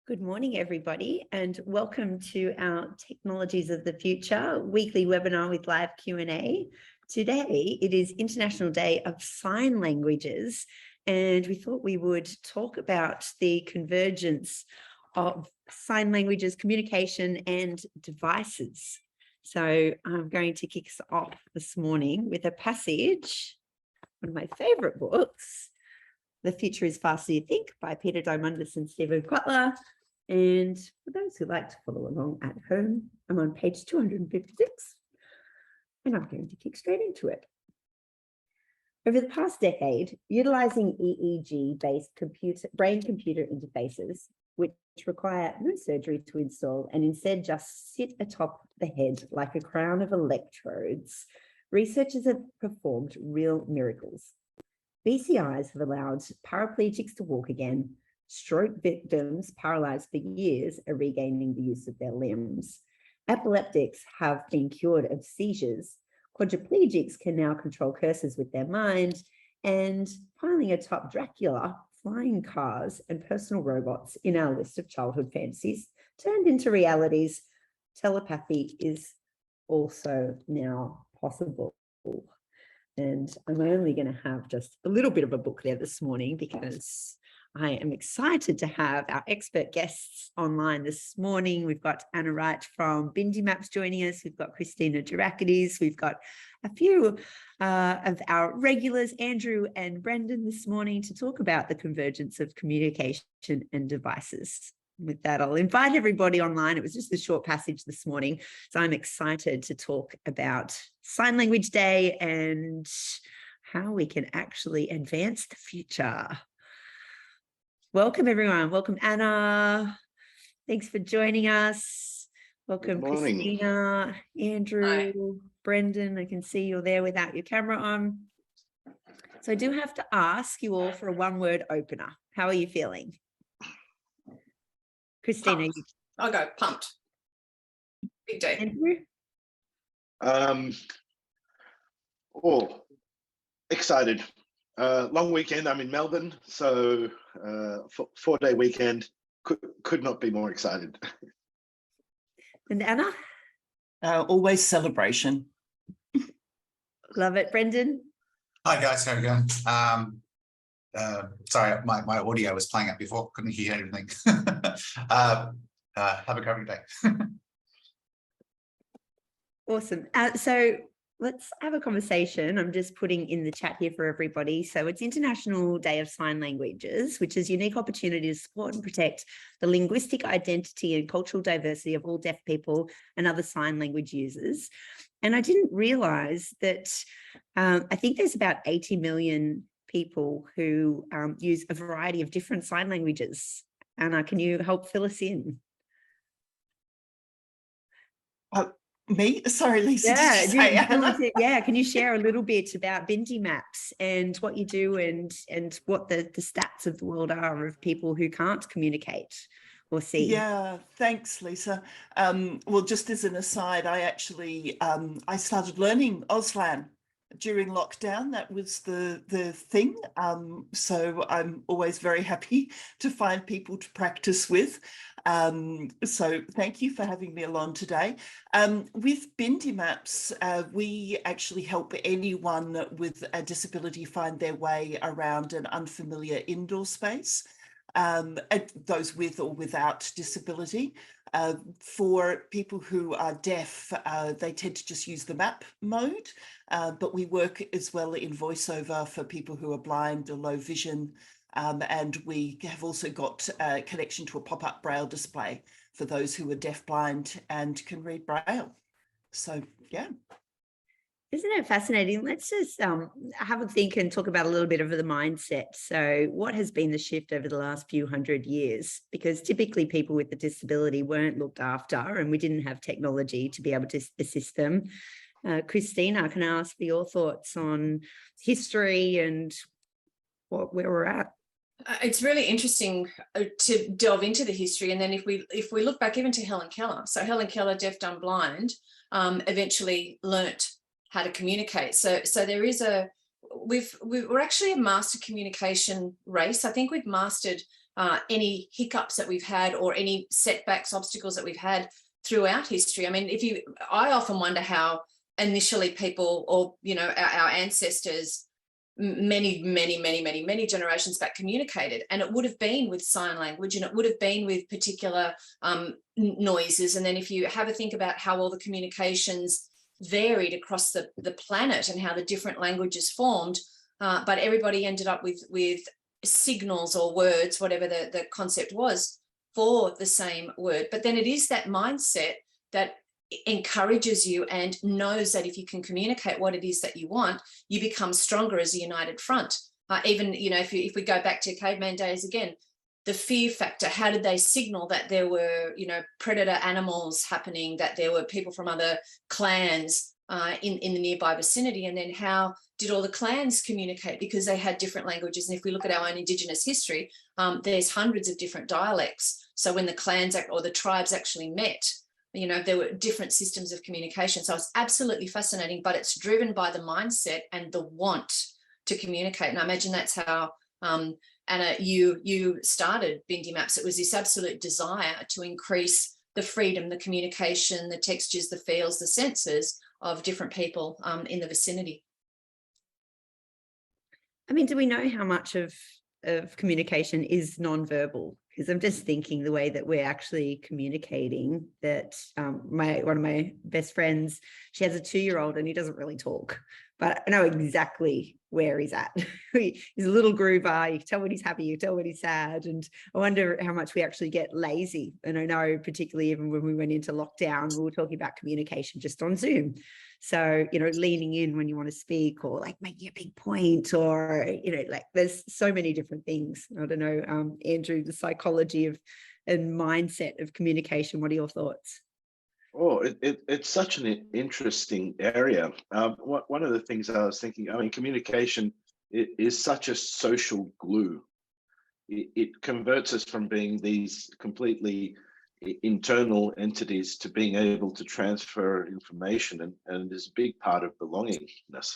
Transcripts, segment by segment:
Good morning, everybody, and welcome to our Technologies of the Future weekly webinar with live Q&A. Today, it is International Day of Sign Languages, and we thought we would talk about the convergence of sign languages, communication, and devices. So I'm going to kick us off this morning with a passage, one of my favourite books, The Future is Faster You Think by Peter Diamandis and Stephen Kotler. And for those who like to follow along at home, I'm on page 256, and I'm going to kick straight into it. Over the past decade, utilizing EEG-based brain-computer interfaces, which require no surgery to install and instead just sit atop the head like a crown of electrodes, researchers have performed real miracles. BCIs have allowed paraplegics to walk again. Stroke victims paralyzed for years are regaining the use of their limbs. Epileptics have been cured of seizures. Quadriplegics can now control cursors with their mind. And piling atop Dracula, flying cars and personal robots in our list of childhood fantasies turned into realities. Telepathy is also now possible. And I'm only going to have just a little bit of a book there this morning because I am excited to have our expert guests online this morning. We've got Anna Wright from Bindi Maps joining us. We've got Christina Durakides. We've got a few of our regulars, Andrew and Brendan, this morning to talk about the convergence of communication and devices. With that, I'll invite everybody online. It was just a short passage this morning. So I'm excited to talk about Sign Language Day and how we can actually advance the future. Welcome, everyone. Welcome, Anna. Thanks for joining us. Welcome, Christina, Andrew, Hi. Brendan. I can see you're there without your camera on. So I do have to ask you all for a one-word opener. How are you feeling? Christina. Pumped. I'll go pumped. Big day. Andrew? Excited. Long weekend. I'm in Melbourne, so 4-day weekend. Could not be more excited. And Anna? Always celebration. Love it. Brendan? Hi guys, how are you going? Sorry, my audio was playing up before, couldn't hear anything. Have a great day. Awesome. So let's have a conversation. I'm just putting in the chat here for everybody. So it's International Day of Sign Languages, which is a unique opportunity to support and protect the linguistic identity and cultural diversity of all deaf people and other sign language users. And I didn't realize that I think there's about 80 million people who use a variety of different sign languages. Anna, can you help fill us in? Me? Sorry, Lisa. Yeah, can you share a little bit about Bindi Maps and what you do and what the stats of the world are of people who can't communicate or see? Yeah, thanks, Lisa. Well, just as an aside, I actually I started learning Auslan during lockdown. That was the thing. So I'm always very happy to find people to practice with. So thank you for having me along today. With Bindi Maps, we actually help anyone with a disability find their way around an unfamiliar indoor space, those with or without disability. For people who are deaf, they tend to just use the map mode, but we work as well in voiceover for people who are blind or low vision. And we have also got a connection to a pop-up braille display for those who are deaf-blind and can read braille. So, yeah. Isn't it fascinating? Let's just have a think and talk about a little bit of the mindset. So what has been the shift over the last few hundred years? Because typically people with a disability weren't looked after and we didn't have technology to be able to assist them. Christina, can I ask for your thoughts on history and where we're at? It's really interesting to delve into the history, and then if we look back even to Helen Keller. So Helen Keller, deaf, dumb, blind, eventually learnt how to communicate. So there is we're actually a master communication race. I think we've mastered any hiccups that we've had or any setbacks, obstacles that we've had throughout history. I mean, I often wonder how initially people, or, you know, our ancestors, many generations back, communicated, and it would have been with sign language, and it would have been with particular noises. And then if you have a think about how all the communications varied across the planet and how the different languages formed, but everybody ended up with signals or words, whatever the concept was, for the same word. But then it is that mindset that encourages you and knows that if you can communicate what it is that you want, you become stronger as a united front. Even, you know, if we go back to caveman days again, the fear factor, how did they signal that there were, you know, predator animals happening, that there were people from other clans in the nearby vicinity? And then how did all the clans communicate? Because they had different languages. And if we look at our own Indigenous history, there's hundreds of different dialects. So when the clans or the tribes actually met, you know, there were different systems of communication. So it's absolutely fascinating, but it's driven by the mindset and the want to communicate. And I imagine that's how, Anna, you started Bindi Maps. It was this absolute desire to increase the freedom, the communication, the textures, the feels, the senses of different people in the vicinity. I mean, do we know how much of communication is nonverbal? Because I'm just thinking the way that we're actually communicating, that one of my best friends, she has a 2-year-old and he doesn't really talk, but I know exactly where he's at. He's a little groover. You can tell when he's happy, you can tell when he's sad. And I wonder how much we actually get lazy. And I know particularly even when we went into lockdown, we were talking about communication just on Zoom. So, you know, leaning in when you want to speak, or like making a big point, or, you know, like there's so many different things. I don't know, Andrew, the psychology of and mindset of communication. What are your thoughts? Oh, it's such an interesting area. One of the things I was thinking, I mean, communication is such a social glue. It converts us from being these completely internal entities to being able to transfer information, and is a big part of belongingness.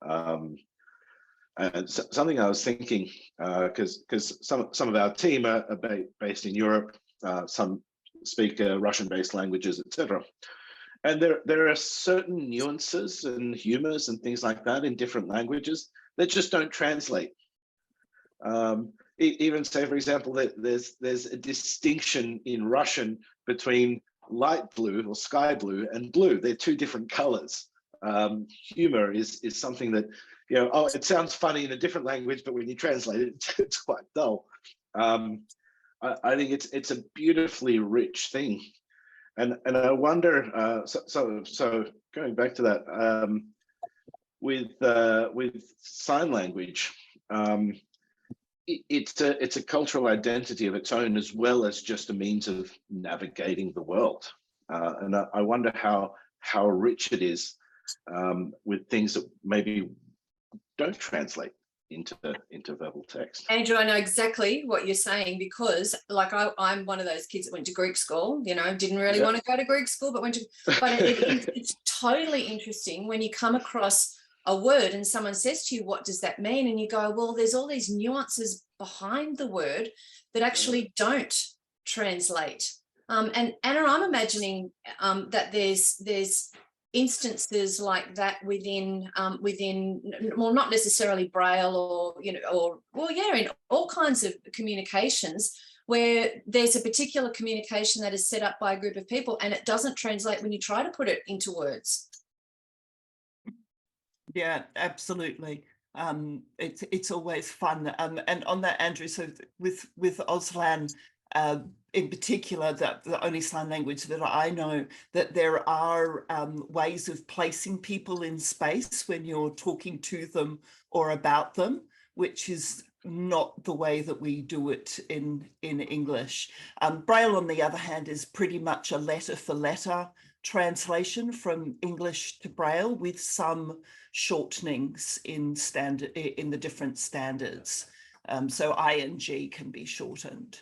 And something I was thinking, because some of our team are based in Europe, some speak Russian-based languages, etc. And there are certain nuances and humors and things like that in different languages that just don't translate. Even say, for example, that there's a distinction in Russian between light blue or sky blue and blue. They're two different colors. Humor is something that, you know, oh, it sounds funny in a different language, but when you translate it, it's quite dull. I think it's a beautifully rich thing, and I wonder. So going back to that, with sign language, it's a cultural identity of its own, as well as just a means of navigating the world, and I wonder how rich it is with things that maybe don't translate into verbal text. Andrew, I know exactly what you're saying, because like I'm one of those kids that went to Greek school, you know, didn't really want to go to Greek school, but it's totally interesting when you come across a word and someone says to you, what does that mean? And you go, well, there's all these nuances behind the word that actually don't translate. And Anna, I'm imagining that there's instances like that within well, not necessarily Braille, or, you know, or, well, yeah, in all kinds of communications, where there's a particular communication that is set up by a group of people and it doesn't translate when you try to put it into words. Yeah, absolutely. It's always fun. And on that, Andrew, so with Auslan, in particular, the only sign language that I know, that there are ways of placing people in space when you're talking to them or about them, which is not the way that we do it in English. Braille, on the other hand, is pretty much a letter for letter translation from English to Braille, with some shortenings in the different standards. So ing can be shortened.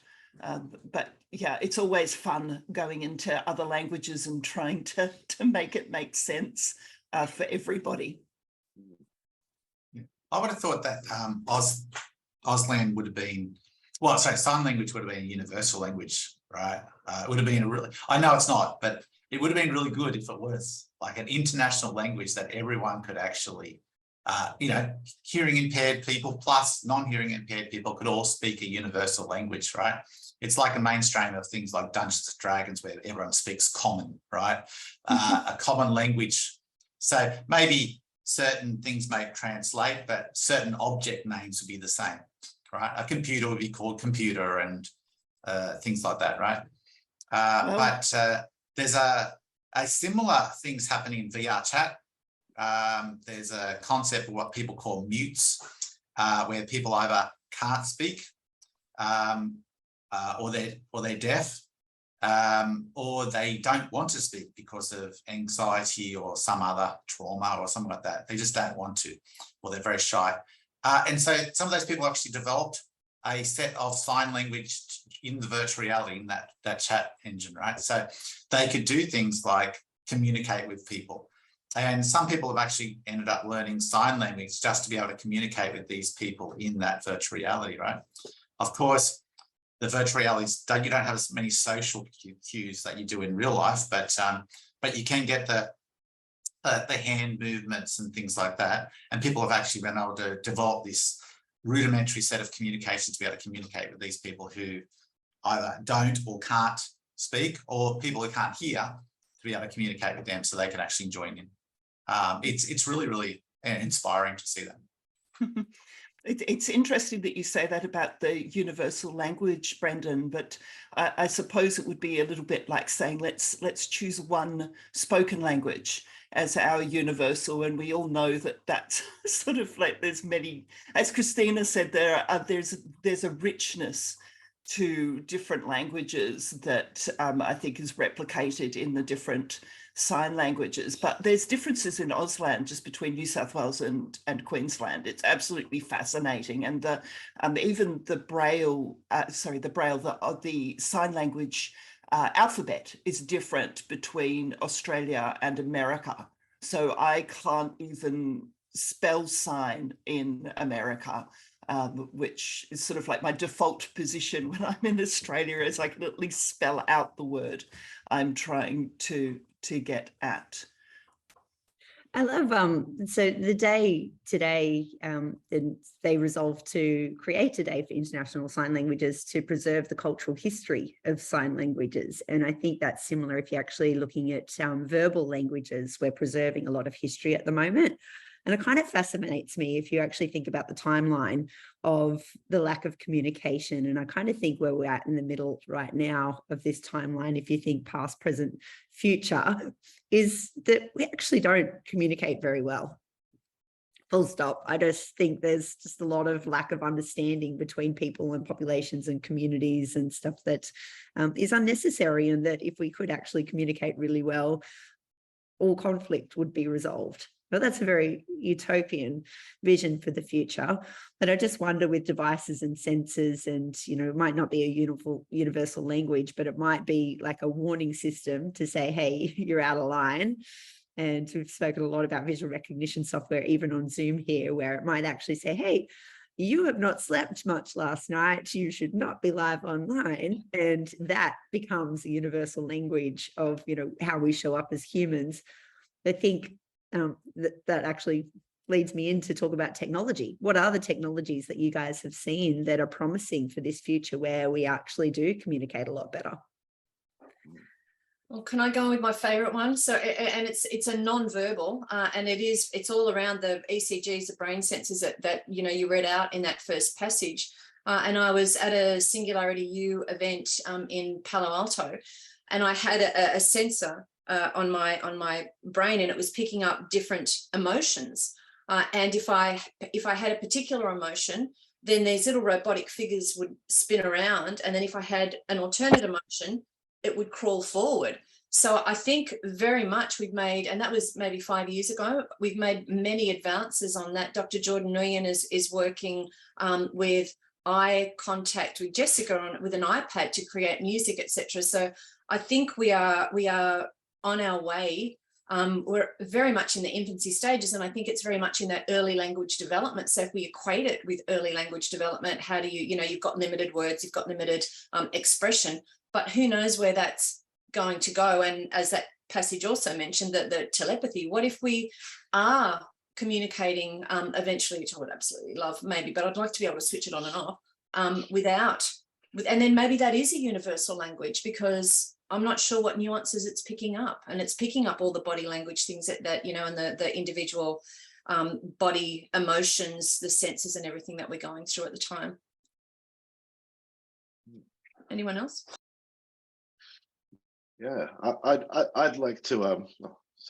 But yeah, it's always fun going into other languages and trying to make it make sense for everybody. I would have thought that Auslan would have been Well, so sign language would have been a universal language, right? It would have been a really, I know it's not, but it would have been really good if it was like an international language that everyone could actually, you know, hearing impaired people plus non-hearing impaired people could all speak a universal language, right? It's like a mainstream of things like Dungeons and Dragons where everyone speaks common, right? A common language. So maybe certain things may translate, but certain object names would be the same, right? A computer would be called computer and things like that, right? But there's a similar things happening in VR chat. There's a concept of what people call mutes, where people either can't speak or they're deaf, or they don't want to speak because of anxiety or some other trauma or something like that. They just don't want to, or they're very shy. And so some of those people actually developed a set of sign language in the virtual reality in that chat engine, right? So they could do things like communicate with people. And some people have actually ended up learning sign language just to be able to communicate with these people in that virtual reality, right? Of course, the virtual realities, you don't have as many social cues that you do in real life, but you can get the hand movements and things like that. And people have actually been able to develop this rudimentary set of communication to be able to communicate with these people who either don't or can't speak, or people who can't hear to be able to communicate with them so they can actually join in. It's really, really inspiring to see that. It's interesting that you say that about the universal language, Brendan, but I suppose it would be a little bit like saying, let's choose one spoken language as our universal, and we all know that that's sort of like there's many, as Christina said, there's a richness to different languages that I think is replicated in the different sign languages, but there's differences in Auslan just between New South Wales and Queensland. It's absolutely fascinating, and even the Braille, the sign language alphabet is different between Australia and America. So I can't even spell sign in America, which is sort of like my default position when I'm in Australia, is I can at least spell out the word I'm trying to get at. I love so the day today, they resolved to create a day for international sign languages to preserve the cultural history of sign languages. And I think that's similar if you're actually looking at verbal languages. We're preserving a lot of history at the moment. And it kind of fascinates me if you actually think about the timeline of the lack of communication. And I kind of think where we're at in the middle right now of this timeline, if you think past, present, future, is that we actually don't communicate very well. Full stop. I just think there's just a lot of lack of understanding between people and populations and communities and stuff that is unnecessary, and that if we could actually communicate really well, all conflict would be resolved. But that's a very utopian vision for the future. But I just wonder, with devices and sensors, and, you know, it might not be a universal language, but it might be like a warning system to say, hey, you're out of line. And we've spoken a lot about visual recognition software, even on Zoom here, where it might actually say, hey, you have not slept much last night. You should not be live online. And that becomes a universal language of, you know, how we show up as humans. I think that actually leads me in to talk about technology. What are the technologies that you guys have seen that are promising for this future where we actually do communicate a lot better? Well, can I go with my favorite one? So, and it's a non-verbal, and it's all around the ECGs, the brain sensors that you know you read out in that first passage. And I was at a Singularity U event in Palo Alto, and I had a sensor on my brain, and it was picking up different emotions. And if I had a particular emotion, then these little robotic figures would spin around, and then if I had an alternate emotion, it would crawl forward. So I think very much we've made, and that was maybe 5 years ago, we've made many advances on that. Dr. Jordan Nguyen is working with eye contact with Jessica with an iPad to create music, etc. So I think we are on our way we're very much in the infancy stages, and I think it's very much in that early language development. So if we equate it with early language development, how do you, you've got limited words, you've got limited expression, but who knows where that's going to go. And as that passage also mentioned, that the telepathy, what if we are communicating eventually, which I would absolutely love maybe, but I'd like to be able to switch it on and off and then maybe that is a universal language, because I'm not sure what nuances it's picking up, and it's picking up all the body language things that and the individual body emotions, the senses and everything that we're going through at the time. Anyone else? Yeah, I'd like to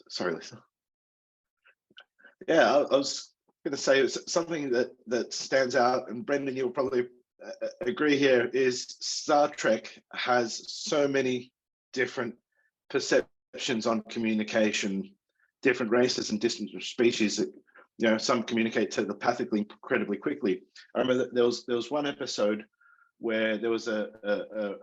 sorry, Lisa. Yeah, I was going to say something that stands out, and Brendan, you'll probably agree here, is Star Trek has so many different perceptions on communication, different races and different species that, some communicate telepathically incredibly quickly. I remember that there was one episode where there was a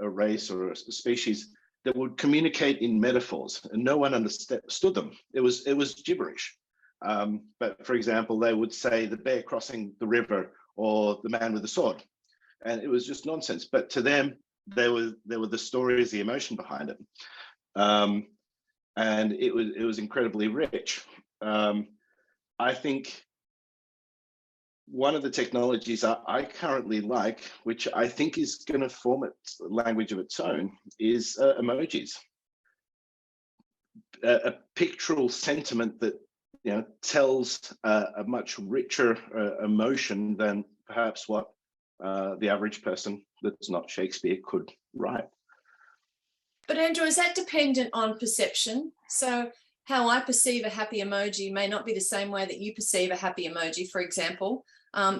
race or a species that would communicate in metaphors, and no one understood them. It was gibberish. But for example, they would say the bear crossing the river or the man with the sword, and it was just nonsense. But to them, there were the stories, the emotion behind it, and it was incredibly rich. I think one of the technologies I currently like, which I think is going to form its language of its own, is emojis. A pictorial sentiment that tells a much richer emotion than perhaps what the average person that's not Shakespeare could write. But Andrew, is that dependent on perception? So how I perceive a happy emoji may not be the same way that you perceive a happy emoji, for example.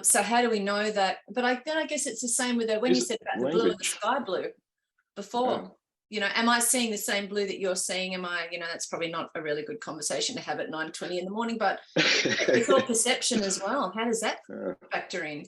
So how do we know that? But I guess it's the same with when you said about the blue and the sky blue before. Am I seeing the same blue that you're seeing? Am I, that's probably not a really good conversation to have at 9:20 in the morning, but it's all perception as well. How does that factor in?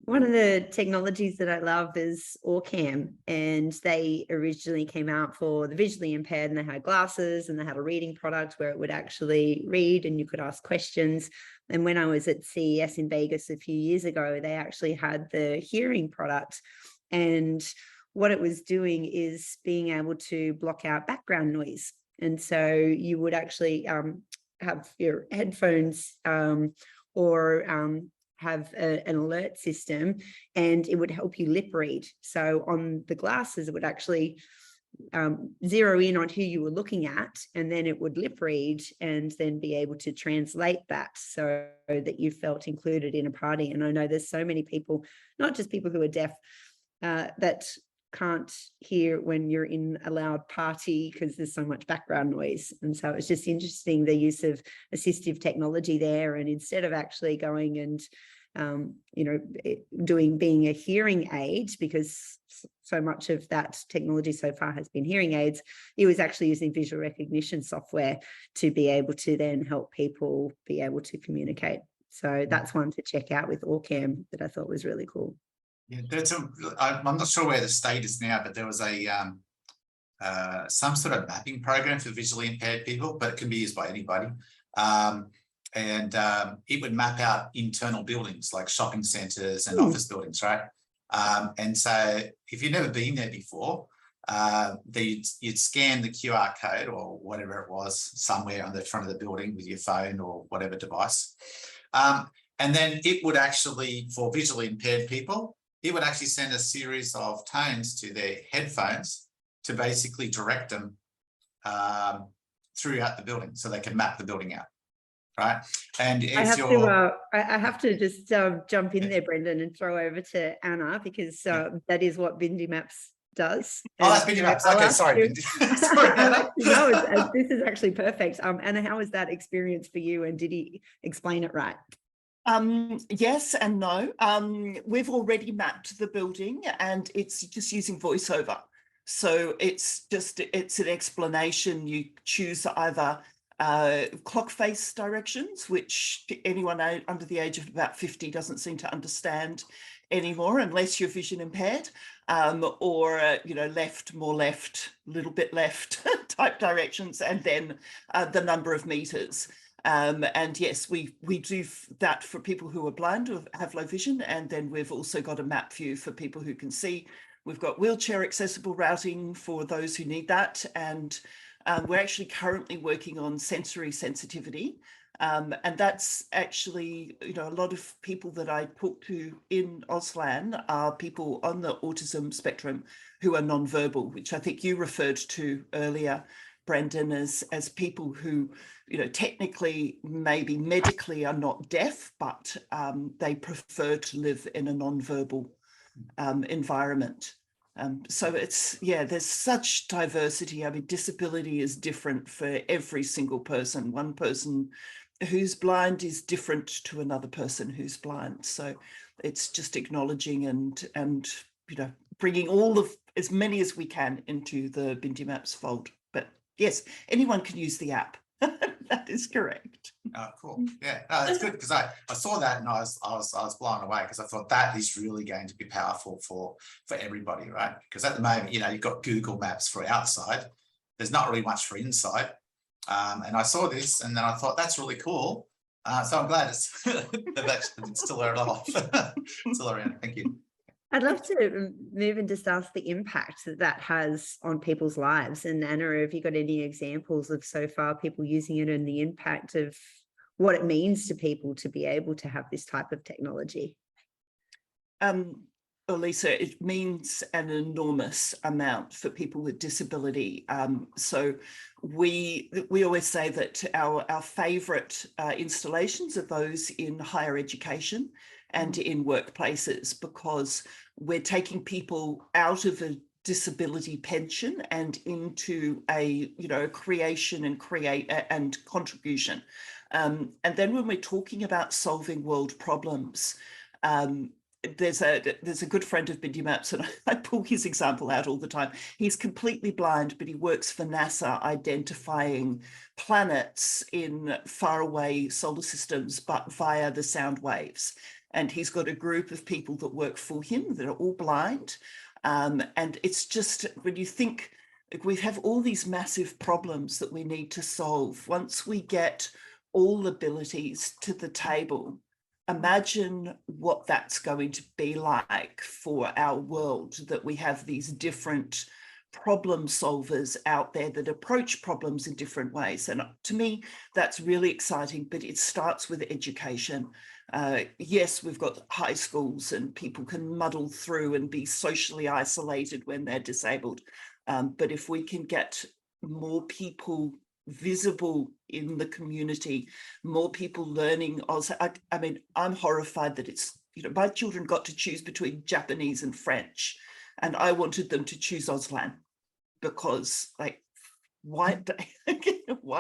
One of the technologies that I love is Orcam, and they originally came out for the visually impaired, and they had glasses and they had a reading product where it would actually read and you could ask questions. And when I was at CES in Vegas a few years ago, they actually had the hearing product, and what it was doing is being able to block out background noise. And so you would actually have your headphones or have an alert system, and it would help you lip read. So on the glasses, it would actually zero in on who you were looking at, and then it would lip read and then be able to translate that so that you felt included in a party. And I know there's so many people, not just people who are deaf, that can't hear when you're in a loud party because there's so much background noise. And so it's just interesting, the use of assistive technology there. And instead of actually going and being a hearing aid, because so much of that technology so far has been hearing aids, it was actually using visual recognition software to be able to then help people be able to communicate. So that's one to check out with Orcam that I thought was really cool. Yeah, I'm not sure where the state is now, but there was some sort of mapping program for visually impaired people, but it can be used by anybody. And it would map out internal buildings like shopping centres and office buildings, right? And so if you've never been there before, you'd scan the QR code or whatever it was somewhere on the front of the building with your phone or whatever device. And then it would actually, for visually impaired people, it would actually send a series of tones to their headphones to basically direct them throughout the building so they can map the building out, right? And if I have to just jump in there, Brendan, and throw over to Anna, because that is what Bindi Maps does. Oh, that's Bindi Maps. Okay, sorry, Bindi. Sorry. No, this is actually perfect. Anna, how was that experience for you, and did he explain it right? Yes and no. We've already mapped the building, and it's just using voiceover. So it's an explanation. You choose either clock face directions, which anyone under the age of about 50 doesn't seem to understand. anymore unless you're vision impaired, or left, more left, little bit left type directions, and then the number of meters. And yes, we do that for people who are blind or have low vision, and then we've also got a map view for people who can see. We've got wheelchair accessible routing for those who need that, and we're actually currently working on sensory sensitivity. And that's actually, a lot of people that I talk to in Auslan are people on the autism spectrum who are non-verbal, which I think you referred to earlier, Brendan, as people who, technically, maybe medically are not deaf, but they prefer to live in a non-verbal environment. So it's, there's such diversity. I mean, disability is different for every single person. One person who's blind is different to another person who's blind. So it's just acknowledging and bringing all of as many as we can into the Bindi Maps fold. But yes, anyone can use the app. That is correct. Oh, cool. Yeah, no, that's good, because I saw that and I was blown away, because I thought that is really going to be powerful for everybody, right? Because at the moment, you've got Google Maps for outside. There's not really much for inside. And I saw this and then I thought that's really cool. So I'm glad it's still around. Still around. Thank you. I'd love to move and discuss the impact that has on people's lives. And Anna, have you got any examples of so far people using it and the impact of what it means to people to be able to have this type of technology? Well, Lisa, it means an enormous amount for people with disability. So we always say that our favourite installations are those in higher education and in workplaces, because we're taking people out of a disability pension and into a creation and contribution. And then when we're talking about solving world problems, there's a good friend of Bindi Maps, and I pull his example out all the time. He's completely blind, but he works for NASA identifying planets in faraway solar systems, but via the sound waves. And he's got a group of people that work for him that are all blind. And it's just, when you think, we have all these massive problems that we need to solve. Once we get all abilities to the table, imagine what that's going to be like for our world, that we have these different problem solvers out there that approach problems in different ways. And to me, that's really exciting, but it starts with education. Yes, we've got high schools and people can muddle through and be socially isolated when they're disabled. But if we can get more people visible in the community, more people learning. I mean, I'm horrified that it's, my children got to choose between Japanese and French, and I wanted them to choose Auslan because, why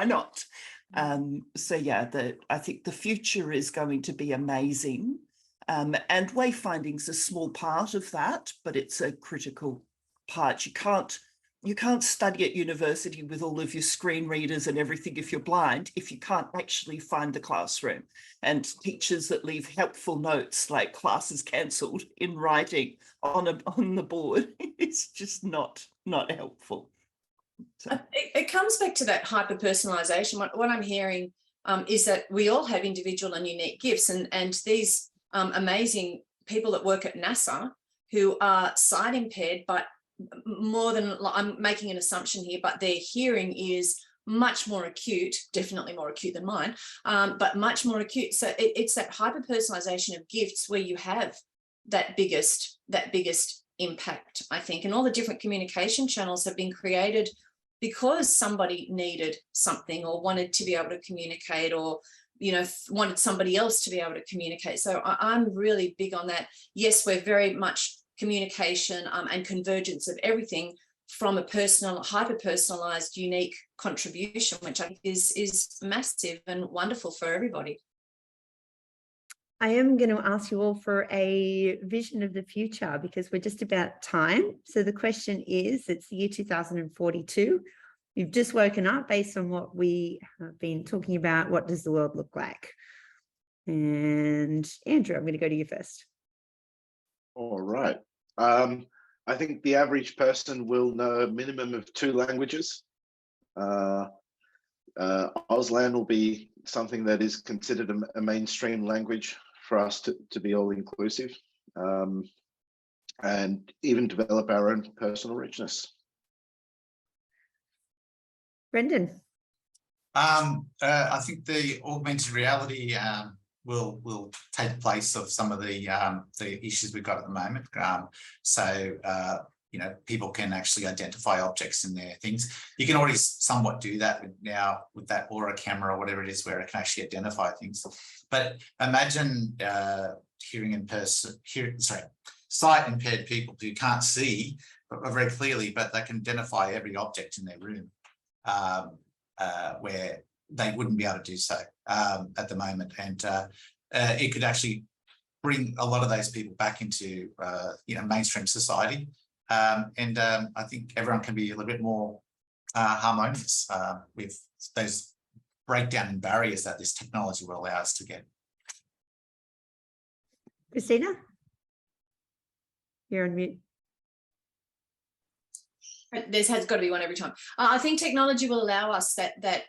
not? So yeah, I think the future is going to be amazing, and wayfinding's a small part of that, but it's a critical part. You can't study at university with all of your screen readers and everything if you're blind, if you can't actually find the classroom. And teachers that leave helpful notes like classes cancelled in writing on the board, it's just not helpful. So. It comes back to that hyper-personalisation. What I'm hearing is that we all have individual and unique gifts, and these amazing people that work at NASA who are sight impaired, but more than, I'm making an assumption here, but their hearing is much more acute, definitely more acute than mine, but much more acute. So it's that hyper-personalisation of gifts where you have that biggest impact, I think. And all the different communication channels have been created because somebody needed something or wanted to be able to communicate, or wanted somebody else to be able to communicate. So I'm really big on that. Yes, we're very much communication and convergence of everything from a personal, hyper-personalized, unique contribution, which I think is massive and wonderful for everybody. I am going to ask you all for a vision of the future, because we're just about time. So the question is, it's the year 2042. You've just woken up. Based on what we have been talking about, what does the world look like? And Andrew, I'm going to go to you first. All right. I think the average person will know a minimum of 2 languages. Auslan will be something that is considered a mainstream language for us to be all inclusive, and even develop our own personal richness. Brendan. I think the augmented reality will take place of some of the issues we've got at the moment. You know, people can actually identify objects in their things. You can already somewhat do that now with that Aura camera or whatever it is, where it can actually identify things. But imagine sight impaired people who can't see very clearly, but they can identify every object in their room, where they wouldn't be able to do so at the moment. And it could actually bring a lot of those people back into you know, mainstream society. I think everyone can be a little bit more harmonious with those breakdown in barriers that this technology will allow us to get. Christina? You're on mute. There's has got to be one every time. I think technology will allow us that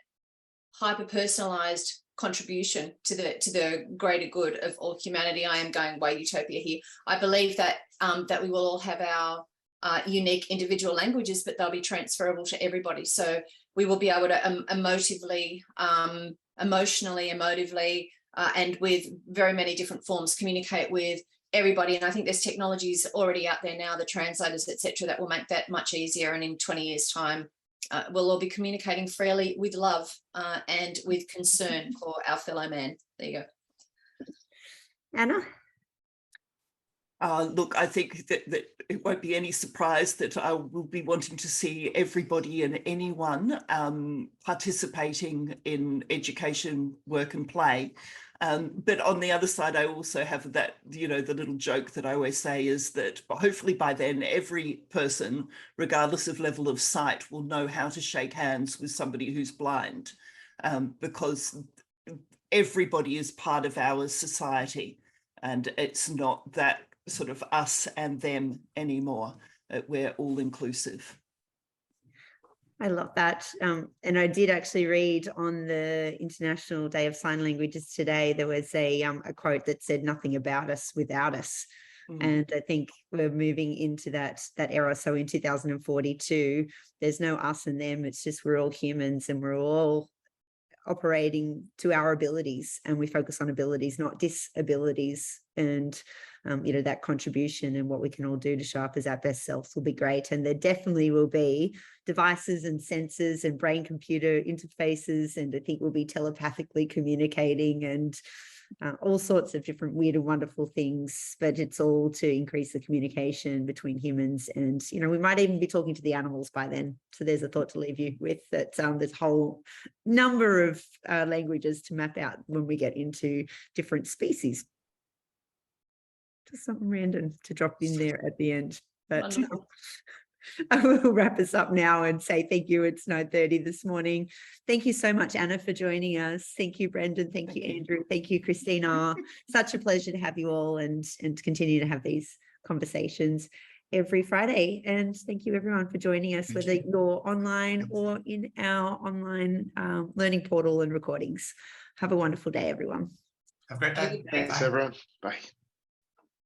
hyper-personalized contribution to the greater good of all humanity. I am going way utopia here. I believe that that we will all have our unique individual languages, but they'll be transferable to everybody. So we will be able to emotionally, emotively, and with very many different forms communicate with everybody. And I think there's technologies already out there now, the translators, etc., that will make that much easier. And in 20 years' time, we'll all be communicating freely with love and with concern for our fellow man. There you go. Anna? Look, I think that it won't be any surprise that I will be wanting to see everybody and anyone participating in education, work and play. But on the other side, I also have that, you know, the little joke that I always say is that hopefully by then every person, regardless of level of sight, will know how to shake hands with somebody who's blind, because everybody is part of our society, and it's not that sort of us and them anymore. We're all inclusive. I love that. And I did actually read on the International Day of Sign Languages today, there was a quote that said, "Nothing about us without us." And I think we're moving into that era. So in 2042, there's no us and them. It's just we're all humans and we're all operating to our abilities, and we focus on abilities, not disabilities. And you know, that contribution and what we can all do to show up as our best selves will be great. And there definitely will be devices and sensors and brain computer interfaces, and I think we'll be telepathically communicating and all sorts of different weird and wonderful things, but it's all to increase the communication between humans. And you know, we might even be talking to the animals by then. So there's a thought to leave you with, that there's a whole number of languages to map out when we get into different species. Just something random to drop in there at the end, but I will wrap us up now and say thank you. It's 9:30 this morning. Thank you so much, Anna, for joining us. Thank you, Brendan. Thank you, Andrew. Thank you, Christina. Such a pleasure to have you all and continue to have these conversations every Friday. And thank you everyone for joining us, whether you're online or in our online learning portal and recordings. Have a wonderful day, everyone. Have a great day. Thanks, everyone. Bye.